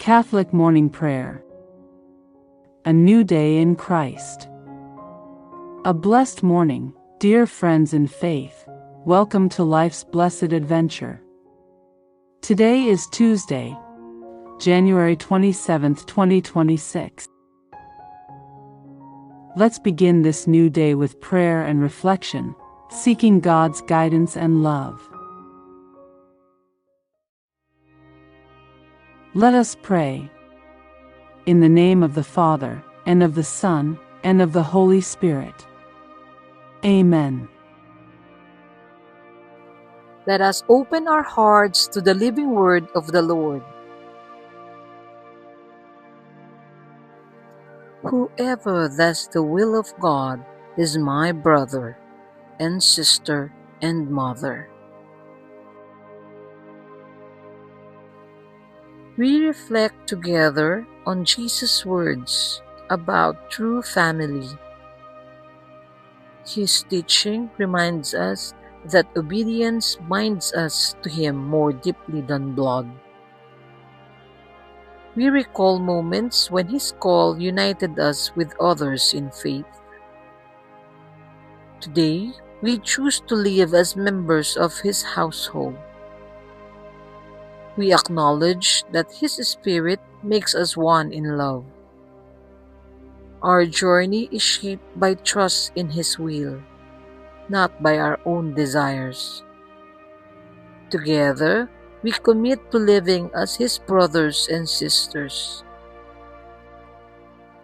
Catholic Morning Prayer. A new day in Christ. A blessed morning, dear friends in faith. Welcome to life's blessed adventure. Today is Tuesday, January 27th, 2026. Let's begin this new day with prayer and reflection, seeking God's guidance and love. Let us pray. In the name of the Father, and of the Son, and of the Holy Spirit. Amen. Let us open our hearts to the living word of the Lord. Whoever does the will of God is my brother and sister and mother. We reflect together on Jesus' words about true family. His teaching reminds us that obedience binds us to Him more deeply than blood. We recall moments when His call united us with others in faith. Today, we choose to live as members of His household. We acknowledge that His Spirit makes us one in love. Our journey is shaped by trust in His will, not by our own desires. Together, we commit to living as His brothers and sisters.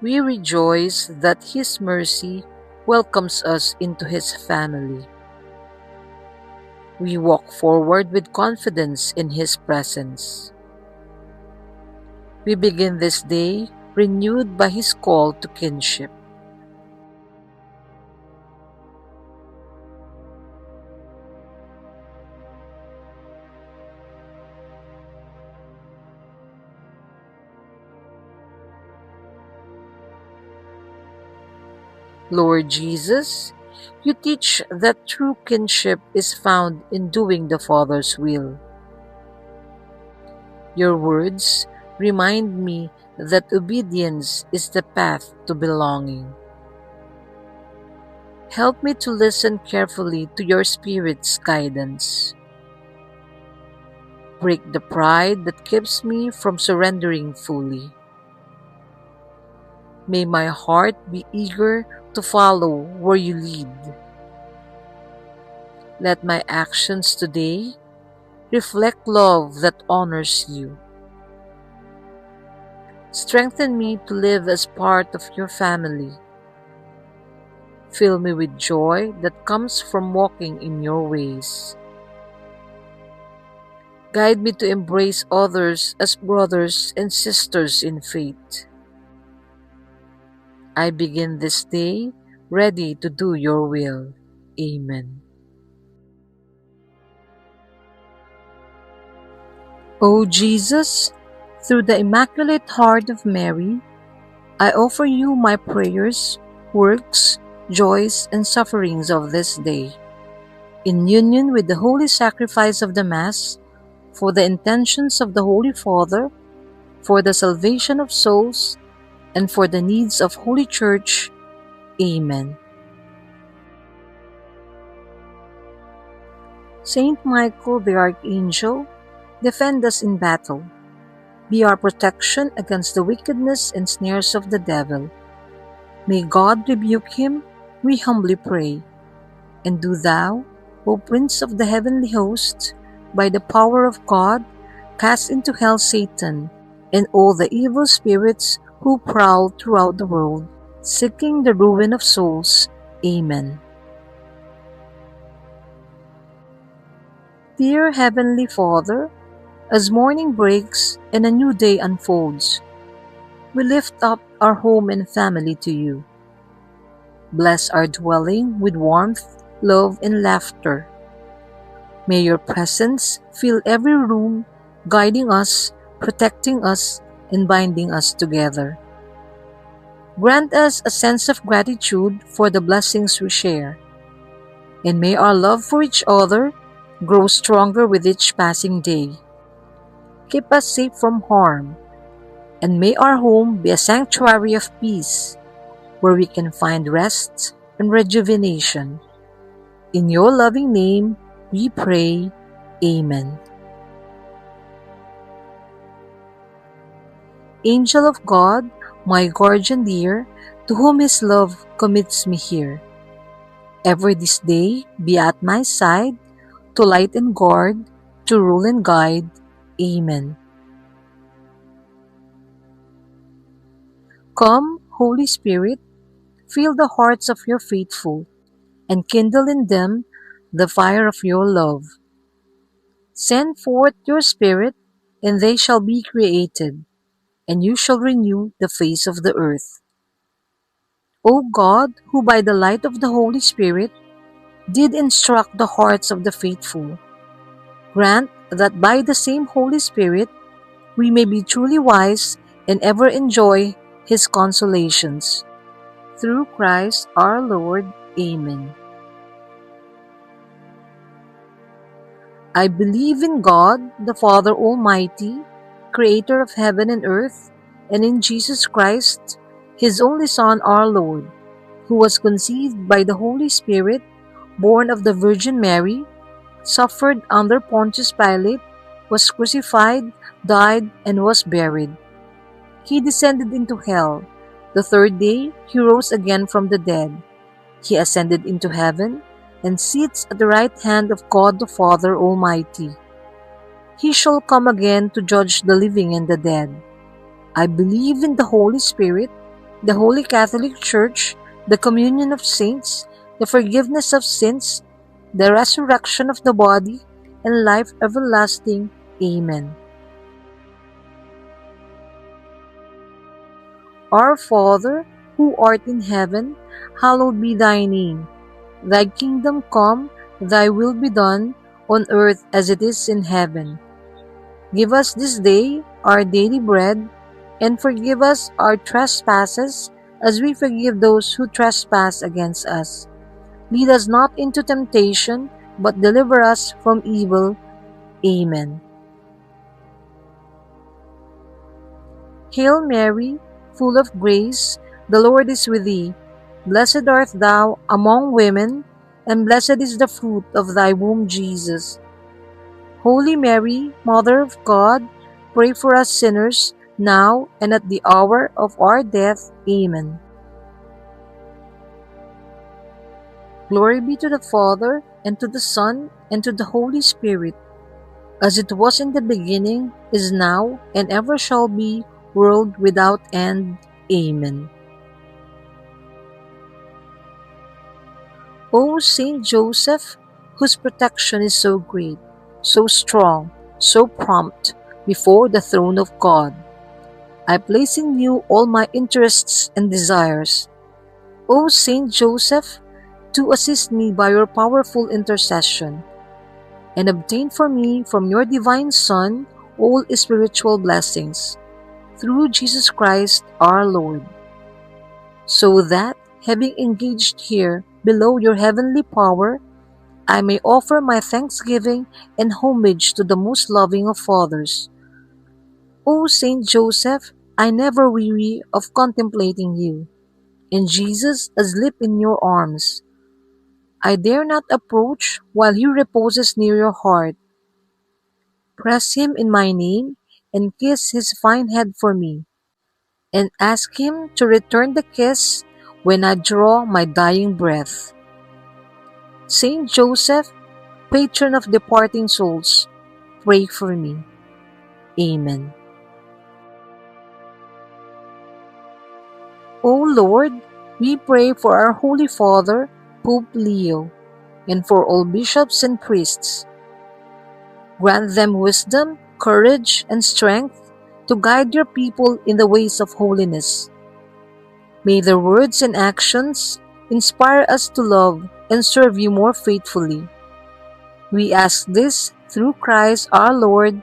We rejoice that His mercy welcomes us into His family. We walk forward with confidence in His presence. We begin this day renewed by His call to kinship. Lord Jesus, You teach that true kinship is found in doing the Father's will. Your words remind me that obedience is the path to belonging. Help me to listen carefully to Your Spirit's guidance. Break the pride that keeps me from surrendering fully. May my heart be eager to follow where You lead. Let my actions today reflect love that honors You. Strengthen me to live as part of Your family. Fill me with joy that comes from walking in Your ways. Guide me to embrace others as brothers and sisters in faith. I begin this day ready to do Your will. Amen. O Jesus, through the Immaculate Heart of Mary, I offer You my prayers, works, joys, and sufferings of this day, in union with the holy sacrifice of the Mass, for the intentions of the Holy Father, for the salvation of souls, and for the needs of Holy Church. Amen. Saint Michael the Archangel, defend us in battle. Be our protection against the wickedness and snares of the devil. May God rebuke him, we humbly pray. And do Thou, O Prince of the heavenly host, by the power of God, cast into hell Satan and all the evil spirits who prowl throughout the world, seeking the ruin of souls. Amen. Dear Heavenly Father, as morning breaks and a new day unfolds, we lift up our home and family to You. Bless our dwelling with warmth, love, and laughter. May Your presence fill every room, guiding us, protecting us, and binding us together. Grant us a sense of gratitude for the blessings we share, and may our love for each other grow stronger with each passing day. Keep us safe from harm, and may our home be a sanctuary of peace, where we can find rest and rejuvenation. In your loving name, we pray. Amen. Angel of God, my guardian dear, to whom His love commits me here, ever this day be at my side, to light and guard, to rule and guide. Amen. Come, Holy Spirit, fill the hearts of your faithful, and kindle in them the fire of your love. Send forth your Spirit, and they shall be created, and you shall renew the face of the earth. O God, who by the light of the Holy Spirit did instruct the hearts of the faithful, grant that by the same Holy Spirit we may be truly wise and ever enjoy His consolations. Through Christ our Lord. Amen. I believe in God, the Father Almighty, creator of heaven and earth, and in Jesus Christ, His only Son, our Lord, who was conceived by the Holy Spirit, born of the Virgin Mary, suffered under Pontius Pilate, was crucified, died, and was buried. He descended into hell. The third day He rose again from the dead. He ascended into heaven and sits at the right hand of God the Father Almighty. He shall come again to judge the living and the dead. I believe in the Holy Spirit, the Holy Catholic Church, the communion of saints, the forgiveness of sins, the resurrection of the body, and life everlasting. Amen. Our Father, who art in heaven, hallowed be thy name. Thy kingdom come, thy will be done, on earth as it is in heaven. Give us this day our daily bread, and forgive us our trespasses, as we forgive those who trespass against us. Lead us not into temptation, but deliver us from evil. Amen. Hail Mary, full of grace, the Lord is with thee. Blessed art thou among women, and blessed is the fruit of thy womb, Jesus. Holy Mary, Mother of God, pray for us sinners, now and at the hour of our death. Amen. Glory be to the Father, and to the Son, and to the Holy Spirit, as it was in the beginning, is now, and ever shall be, world without end. Amen. O Saint Joseph, whose protection is so great, so strong, so prompt before the throne of God, I place in you all my interests and desires. O Saint Joseph, to assist me by your powerful intercession, and obtain for me from your divine Son all spiritual blessings, through Jesus Christ our Lord, so that, having engaged here below your heavenly power, I may offer my thanksgiving and homage to the most loving of fathers. O Saint Joseph, I never weary of contemplating you, and Jesus asleep in your arms. I dare not approach while he reposes near your heart. Press him in my name, and kiss his fine head for me, and ask him to return the kiss when I draw my dying breath. Saint Joseph, patron of departing souls, pray for me. Amen. O Lord, we pray for our Holy Father, Pope Leo, and for all bishops and priests. Grant them wisdom, courage, and strength to guide your people in the ways of holiness. May their words and actions inspire us to love and serve you more faithfully. We ask this through Christ our Lord.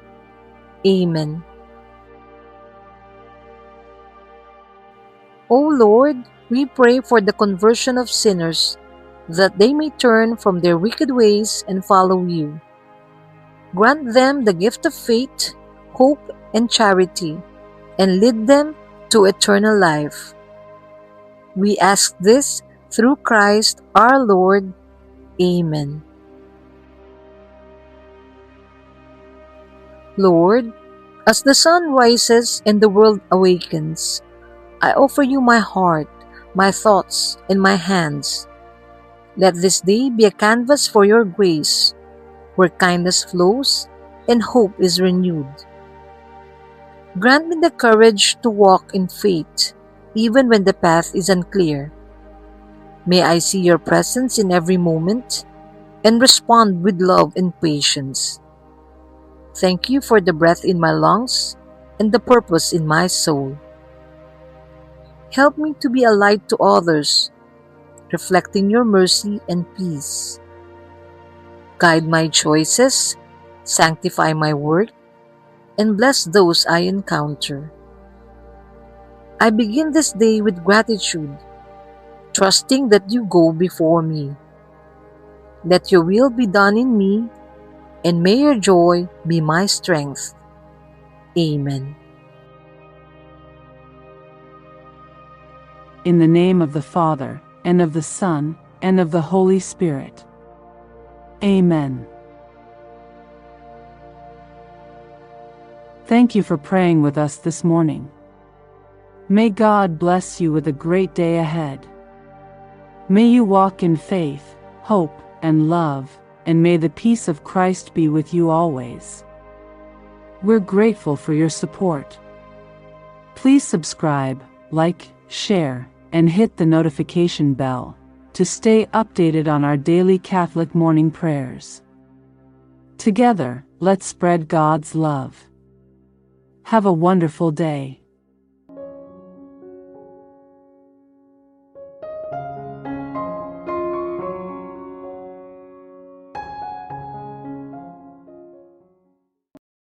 Amen. O Lord, we pray for the conversion of sinners, that they may turn from their wicked ways and follow you. Grant them the gift of faith, hope, and charity, and lead them to eternal life. We ask this through Christ our Lord. Amen. Lord, as the sun rises and the world awakens, I offer you my heart, my thoughts, and my hands. Let this day be a canvas for your grace, where kindness flows and hope is renewed. Grant me the courage to walk in faith, even when the path is unclear. May I see your presence in every moment and respond with love and patience. Thank you for the breath in my lungs and the purpose in my soul. Help me to be a light to others, reflecting your mercy and peace. Guide my choices, sanctify my work, and bless those I encounter. I begin this day with gratitude, trusting that you go before me. Let your will be done in me, and may your joy be my strength. Amen. In the name of the Father, and of the Son, and of the Holy Spirit. Amen. Thank you for praying with us this morning. May God bless you with a great day ahead. May you walk in faith, hope, and love, and may the peace of Christ be with you always. We're grateful for your support. Please subscribe, like, share, and hit the notification bell to stay updated on our daily Catholic morning prayers. Together, let's spread God's love. Have a wonderful day.